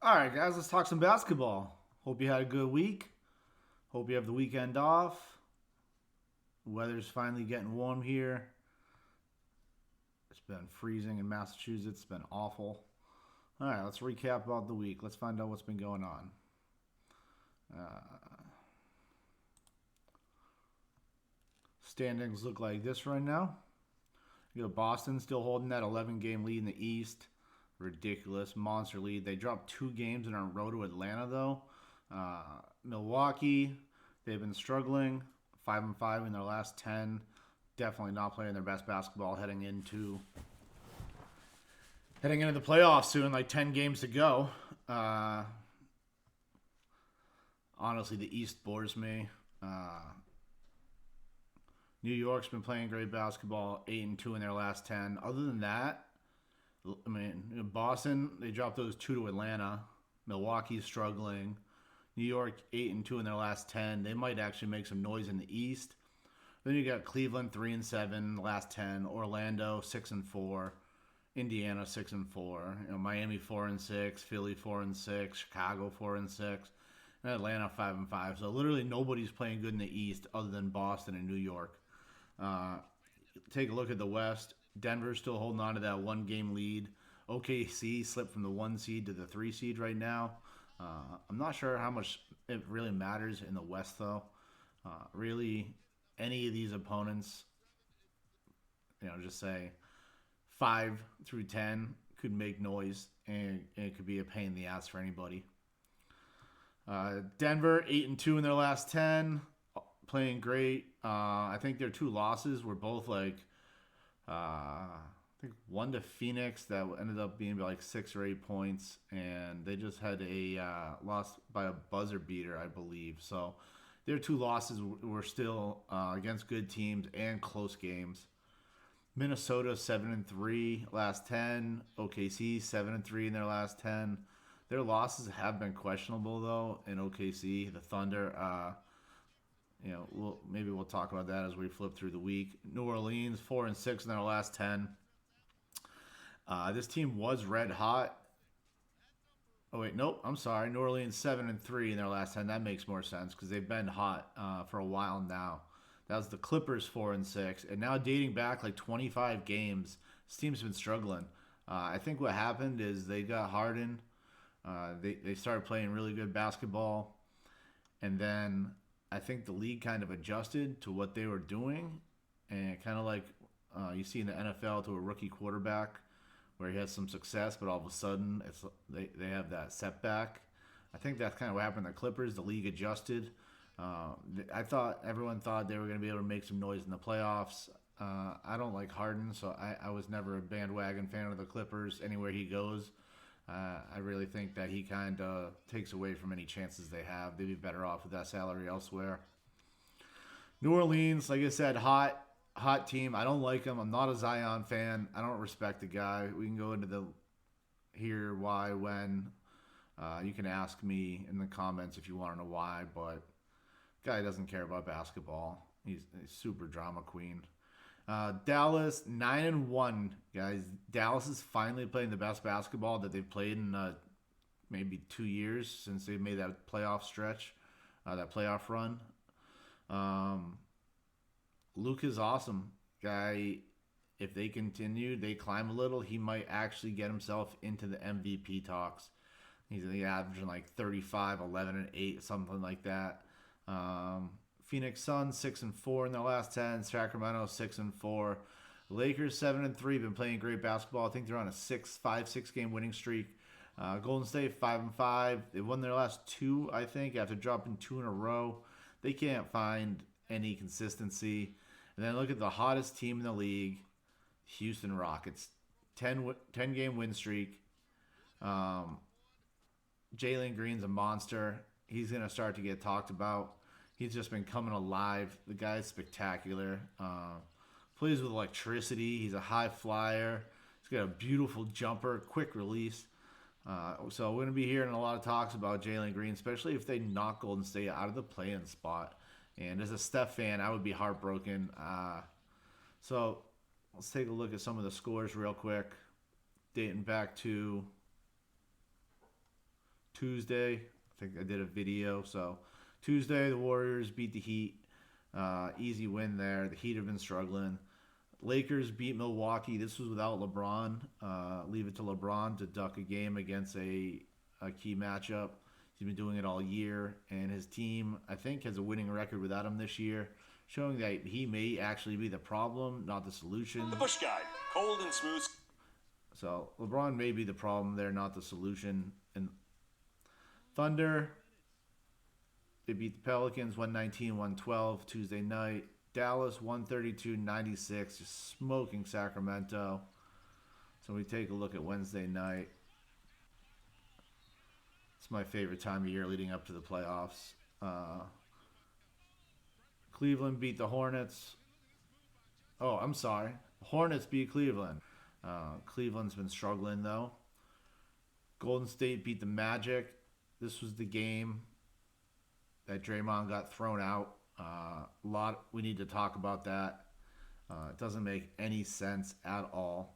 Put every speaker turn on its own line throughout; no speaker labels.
All right, guys, let's talk some basketball. Hope you had a good week. Hope you have the weekend off. Weather's finally getting warm here. It's been freezing in Massachusetts. It's been awful. All right, let's recap about the week. Let's find out what's been going on. Uh, Standings look like this right now. You got Boston still holding that 11-game lead in the East. Ridiculous monster lead. They dropped 2 games in a row to Atlanta though. Milwaukee, they've been struggling. 5-5 in their last 10. Definitely not playing their best basketball heading into the playoffs soon. Like 10 games to go. Honestly, the East bores me. New York's been playing great basketball, 8-2 in their last 10. Other than that, I mean, Boston, they dropped those 2 to Atlanta. Milwaukee's struggling. New York 8-2 in their last 10. They might actually make some noise in the East. Then you got Cleveland 3-7 last 10. Orlando 6-4. Indiana 6-4. Miami 4-6. Philly 4-6. Chicago 4-6. And Atlanta 5-5. So literally nobody's playing good in the East other than Boston and New York. Take a look at the West. Denver's still holding on to that 1-game lead. OKC slipped from the 1 seed to the 3 seed right now. I'm not sure how much it really matters in the West, though. Really, any of these opponents, just say 5 through 10 could make noise, and it could be a pain in the ass for anybody. Denver 8-2 in their last 10, playing great. I think their 2 losses were both like I think one to Phoenix that ended up being like 6 or 8 points, and they just had a loss by a buzzer beater, I believe. So their 2 losses were still against good teams and close games. Minnesota 7-3 last 10. OKC 7-3 in their last 10. Their losses have been questionable though. In OKC, the Thunder. Maybe we'll talk about that as we flip through the week. New Orleans 4-6 in their last 10. This team was red hot. Oh wait, nope. I'm sorry. New Orleans 7-3 in their last 10. That makes more sense because they've been hot for a while now. That was the Clippers 4-6, and now dating back like 25 games, this team's been struggling. I think what happened is they got Harden. They started playing really good basketball, and then I think the league kind of adjusted to what they were doing, and kind of like you see in the NFL to a rookie quarterback where he has some success, but all of a sudden they have that setback. I think that's kind of what happened to the Clippers. The league adjusted. Everyone thought they were going to be able to make some noise in the playoffs. I don't like Harden, so I was never a bandwagon fan of the Clippers anywhere he goes. I really think that he kind of takes away from any chances they have. They'd be better off with that salary elsewhere. New Orleans, like I said, hot team. I don't like him. I'm not a Zion fan. I don't respect the guy. We can go into the here, why, when. You can ask me in the comments if you want to know why, but guy doesn't care about basketball. He's a super drama queen. Dallas 9-1, guys. Dallas is finally playing the best basketball that they've played in maybe 2 years since they made that playoff stretch, that playoff run. Luke is awesome, guy. If they continue, they climb a little, he might actually get himself into the MVP talks. He's averaging like 35, 11, and 8, something like that. Phoenix Suns 6-4 in their last 10. Sacramento 6-4. Lakers 7-3. Been playing great basketball. I think they're on a 6 game winning streak. Goldenstate 5-5. They won their last 2, I think, after dropping 2 in a row. They can't find any consistency. And then look at the hottest team in the league, Houston Rockets. 10 game win streak. Jalen Green's a monster. He's going to start to get talked about. He's just been coming alive. The guy's spectacular. Plays with electricity. He's a high flyer. He's got a beautiful jumper, quick release. So we're going to be hearing a lot of talks about Jalen Green, especially if they knock Golden State out of the play-in spot. And as a Steph fan, I would be heartbroken. So let's take a look at some of the scores real quick, dating back to Tuesday. I think I did a video. So Tuesday, the Warriors beat the Heat. Easy win there. The Heat have been struggling. Lakers beat Milwaukee. This was without LeBron. Leave it to LeBron to duck a game against a key matchup. He's been doing it all year, and his team, I think, has a winning record without him this year, showing that he may actually be the problem, not the solution.
The Bush Guy, cold and smooth.
So LeBron may be the problem there, not the solution. And Thunder, they beat the Pelicans 119-112 Tuesday night. Dallas 132-96, just smoking Sacramento. So we take a look at Wednesday night. It's my favorite time of year leading up to the playoffs. Cleveland beat the Hornets. Oh, I'm sorry. The Hornets beat Cleveland. Cleveland's been struggling, though. Golden State beat the Magic. This was the game that Draymond got thrown out. We need to talk about that. It doesn't make any sense at all.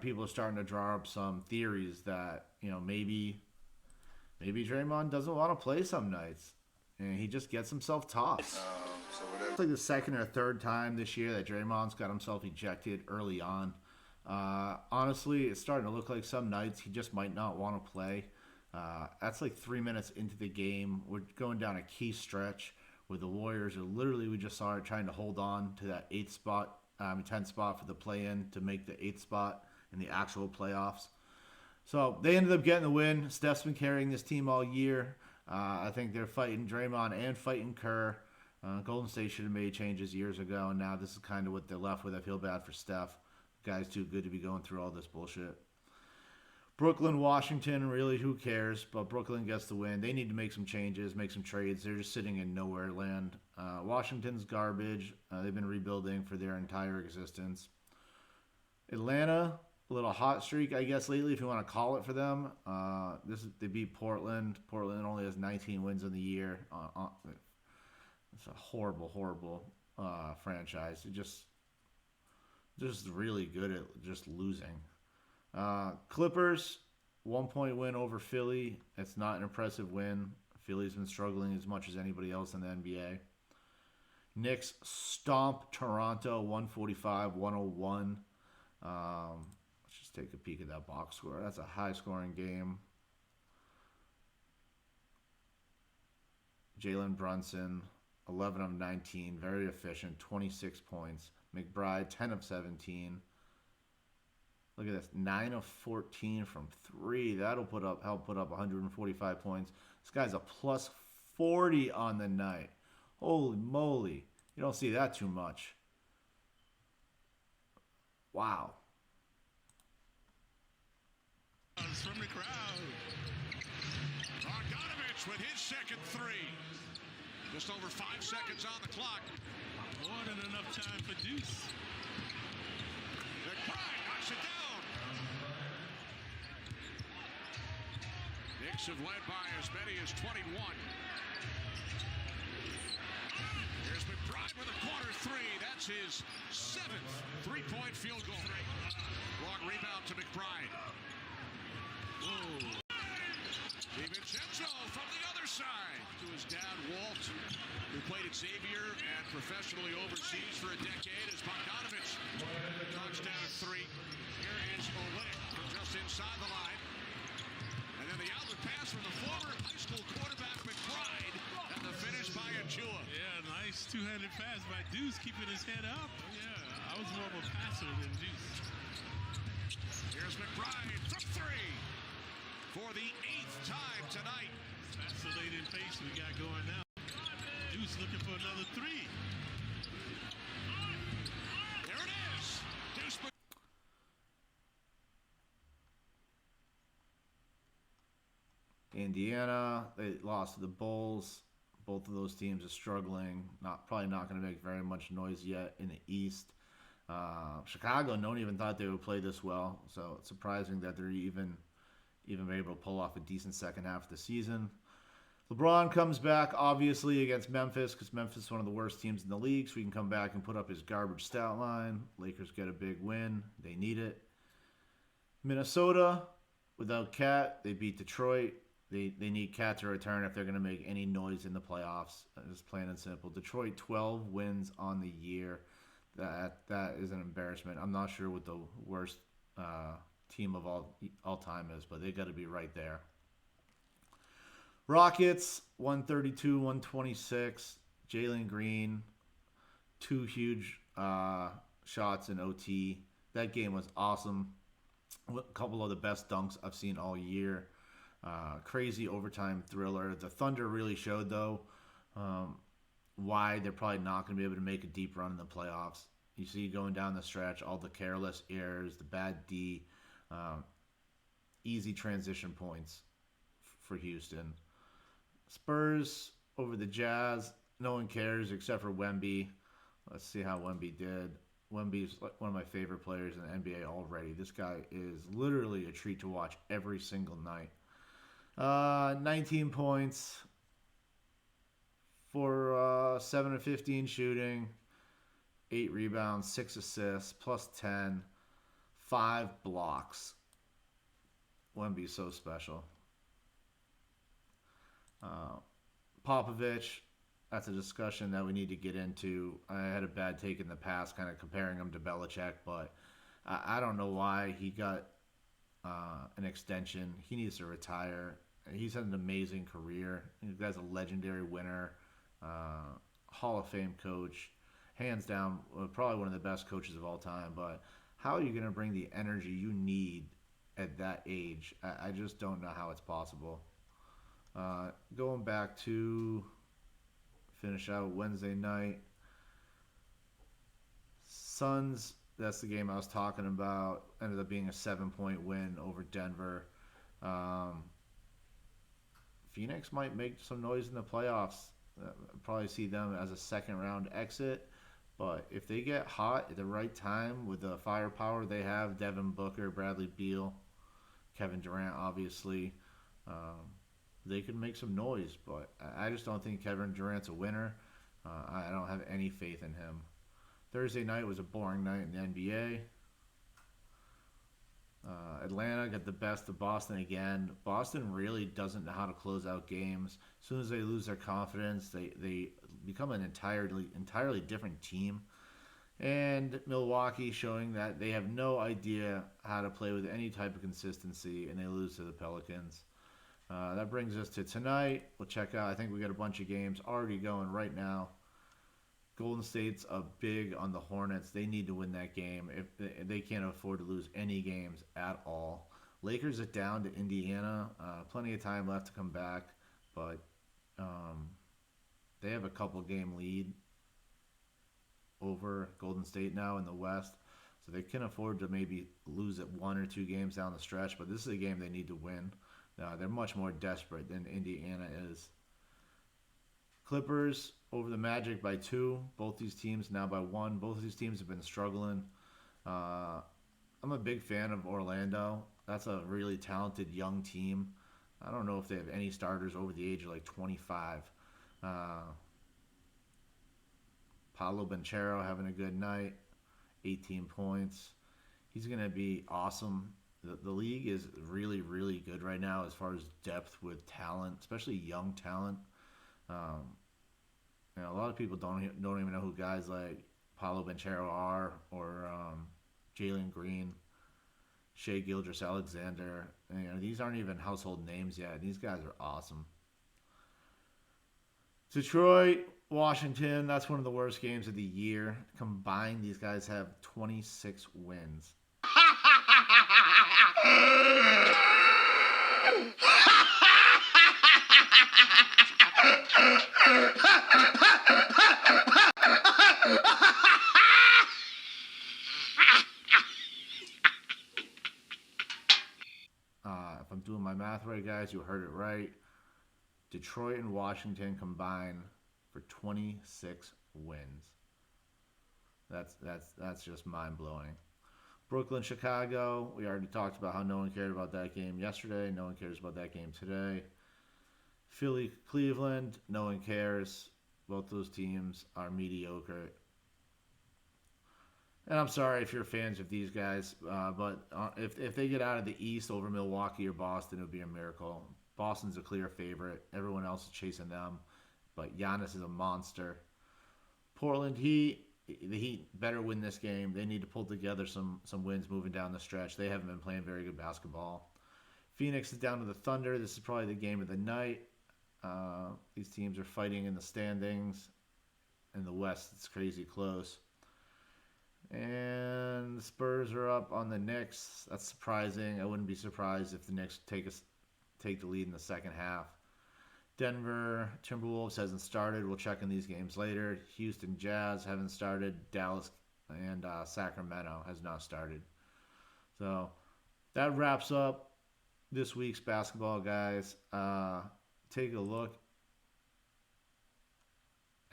People are starting to draw up some theories that, maybe Draymond doesn't want to play some nights and he just gets himself tossed. It's like the second or third time this year that Draymond's got himself ejected early on. Honestly, it's starting to look like some nights he just might not want to play. That's like 3 minutes into the game. We're going down a key stretch where the Warriors are literally, we just saw it, trying to hold on to that 10th spot for the play-in to make the 8th spot in the actual playoffs. So they ended up getting the win. Steph's been carrying this team all year. I think they're fighting Draymond and fighting Kerr. Golden State should have made changes years ago, and now this is kind of what they're left with. I feel bad for Steph. The guy's too good to be going through all this bullshit. Brooklyn, Washington, really, who cares? But Brooklyn gets the win. They need to make some changes, make some trades. They're just sitting in nowhere land. Washington's garbage. They've been rebuilding for their entire existence. Atlanta, a little hot streak, I guess, lately, if you want to call it for them. They beat Portland. Portland only has 19 wins in the year. It's a horrible, horrible franchise. They're just really good at just losing. Clippers, 1-point win over Philly. It's not an impressive win. Philly's been struggling as much as anybody else in the NBA. Knicks stomp Toronto 145-101. Let's just take a peek at that box score. That's a high-scoring game. Jalen Brunson, 11 of 19, very efficient, 26 points. McBride, 10 of 17. Look at this, 9 of 14 from 3. That'll help put up 145 points. This guy's a plus 40 on the night. Holy moly. You don't see that too much. Wow.
From the crowd. Bogdanovich with his second three. Just over 5 seconds on the clock. More than enough time for Deuce. McBride knocks it down. Knicks have led by as many as 21. Here's McBride with a corner three. That's his 7th three-point field goal. Long rebound to McBride. Whoa. DiVincenzo from the other side to his dad, Walt, who played at Xavier and professionally overseas for a decade as Bogdanovich knocks down a three. Here is Olynyk from just inside the line. And then the outlet pass from the former high school quarterback McBride and the finish by Achua.
Yeah, nice two-handed pass by Deuce, keeping his head up. Oh, yeah, I was more of a passer than Deuce.
Here's McBride from three for the 8th time tonight.
Vacillating pace we got going now. Deuce looking for another three.
There it is. Deuce.
Indiana, they lost to the Bulls. Both of those teams are struggling. Probably not going to make very much noise yet in the East. Chicago, no one even thought they would play this well. So it's surprising that they're even able to pull off a decent second half of the season. LeBron comes back, obviously, against Memphis because Memphis is one of the worst teams in the league, so he can come back and put up his garbage stat line. Lakers get a big win. They need it. Minnesota, Without Cat, they beat Detroit. They need Cat to return if they're going to make any noise in the playoffs. Just plain and simple. Detroit 12 wins on the year. That is an embarrassment. I'm not sure what the worst team of all time is, but they got to be right there. Rockets 132, 126. Jalen Green, 2 huge shots in OT. That game was awesome. A couple of the best dunks I've seen all year. Crazy overtime thriller. The Thunder really showed, though, why they're probably not going to be able to make a deep run in the playoffs. You see going down the stretch, all the careless errors, the bad D, easy transition points for Houston. Spurs over the Jazz. No one cares except for Wemby. Let's see how Wemby did. Wemby's one of my favorite players in the NBA already. This guy is literally a treat to watch every single night. 19 points for 7 of 15 shooting, 8 rebounds, 6 assists, plus 10, 5 blocks. Wemby's so special. Popovich, that's a discussion that we need to get into. I had a bad take in the past kind of comparing him to Belichick, but I don't know why he got an extension. He needs to retire. He's had an amazing career. The guy's a legendary winner, Hall of Fame coach, hands down, probably one of the best coaches of all time. But how are you going to bring the energy you need at that age? I just don't know how it's possible. Going back to finish out Wednesday night, Suns, that's the game I was talking about, ended up being a 7-point win over Denver. Phoenix might make some noise in the playoffs. Probably see them as a second-round exit. But if they get hot at the right time with the firepower they have, Devin Booker, Bradley Beal, Kevin Durant, obviously, they could make some noise. But I just don't think Kevin Durant's a winner. I don't have any faith in him. Thursday night was a boring night in the NBA. Atlanta got the best of Boston again. Boston really doesn't know how to close out games. As soon as they lose their confidence, they become an entirely different team. And Milwaukee showing that they have no idea how to play with any type of consistency, and they lose to the Pelicans. That brings us to tonight. We'll check out. I think we got a bunch of games already going right now. Golden State's big on the Hornets. They need to win that game. If they can't afford to lose any games at all. Lakers are down to Indiana. Plenty of time left to come back, but they have a couple-game lead over Golden State now in the West, so they can afford to maybe lose it 1 or 2 games down the stretch. But this is a game they need to win. They're much more desperate than Indiana is. Clippers over the Magic by 2. Both these teams now by 1. Both of these teams have been struggling. I'm a big fan of Orlando. That's a really talented young team. I don't know if they have any starters over the age of like 25. Paolo Banchero having a good night. 18 points. He's going to be awesome. The league is really, really good right now as far as depth with talent, especially young talent. A lot of people don't even know who guys like Paolo Banchero are, or Jalen Green, Shai Gilgeous-Alexander. These aren't even household names yet. These guys are awesome. Detroit, Washington, that's one of the worst games of the year. Combined, these guys have 26 wins. If I'm doing my math right, guys, you heard it right. Detroit and Washington combined for 26 wins. That's just mind-blowing. Brooklyn, Chicago, we already talked about how no one cared about that game yesterday. No one cares about that game today. Philly, Cleveland, no one cares. Both those teams are mediocre. And I'm sorry if you're fans of these guys, but if they get out of the East over Milwaukee or Boston, it would be a miracle. Boston's a clear favorite. Everyone else is chasing them, but Giannis is a monster. Portland Heat, the Heat better win this game. They need to pull together some wins moving down the stretch. They haven't been playing very good basketball. Phoenix is down to the Thunder. This is probably the game of the night. These teams are fighting in the standings. In the West, it's crazy close. And the Spurs are up on the Knicks. That's surprising. I wouldn't be surprised if the Knicks take the lead in the second half. Denver Timberwolves hasn't started. We'll check in these games later. Houston Jazz haven't started. Dallas and Sacramento has not started. So that wraps up this week's basketball, guys. Take a look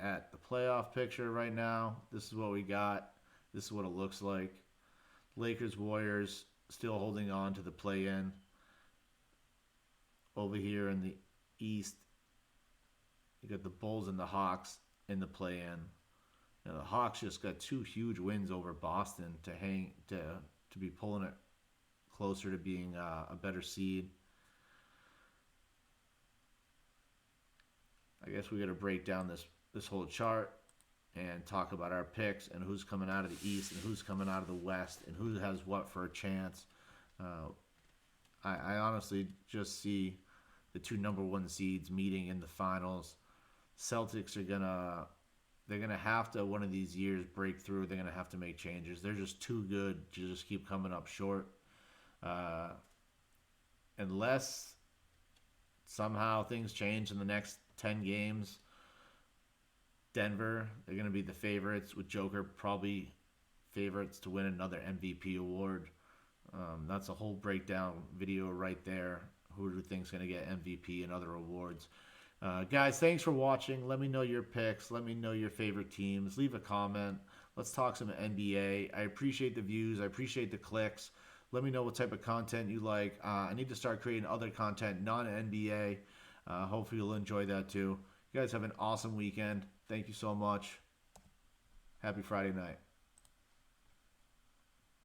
at the playoff picture right now. This is what we got. This is what it looks like. Lakers, Warriors still holding on to the play-in. Over here in the East, you got the Bulls and the Hawks in the play-in. Now, the Hawks just got 2 huge wins over Boston to be pulling it closer to being a better seed. I guess we got to break down this whole chart and talk about our picks and who's coming out of the East and who's coming out of the West and who has what for a chance. I honestly just see the 2 number 1 seeds meeting in the finals. Celtics they're gonna have to one of these years break through. They're gonna have to make changes. They're just too good to just keep coming up short. Unless somehow things change in the next 10 games. Denver, they're going to be the favorites, with Joker probably favorites to win another MVP award. That's a whole breakdown video right there. Who do you think is going to get MVP and other awards? Guys, thanks for watching. Let me know your picks. Let me know your favorite teams. Leave a comment. Let's talk some NBA. I appreciate the views. I appreciate the clicks. Let me know what type of content you like. I need to start creating other content, non-NBA. Hopefully you'll enjoy that too. You guys have an awesome weekend. Thank you so much. Happy Friday night.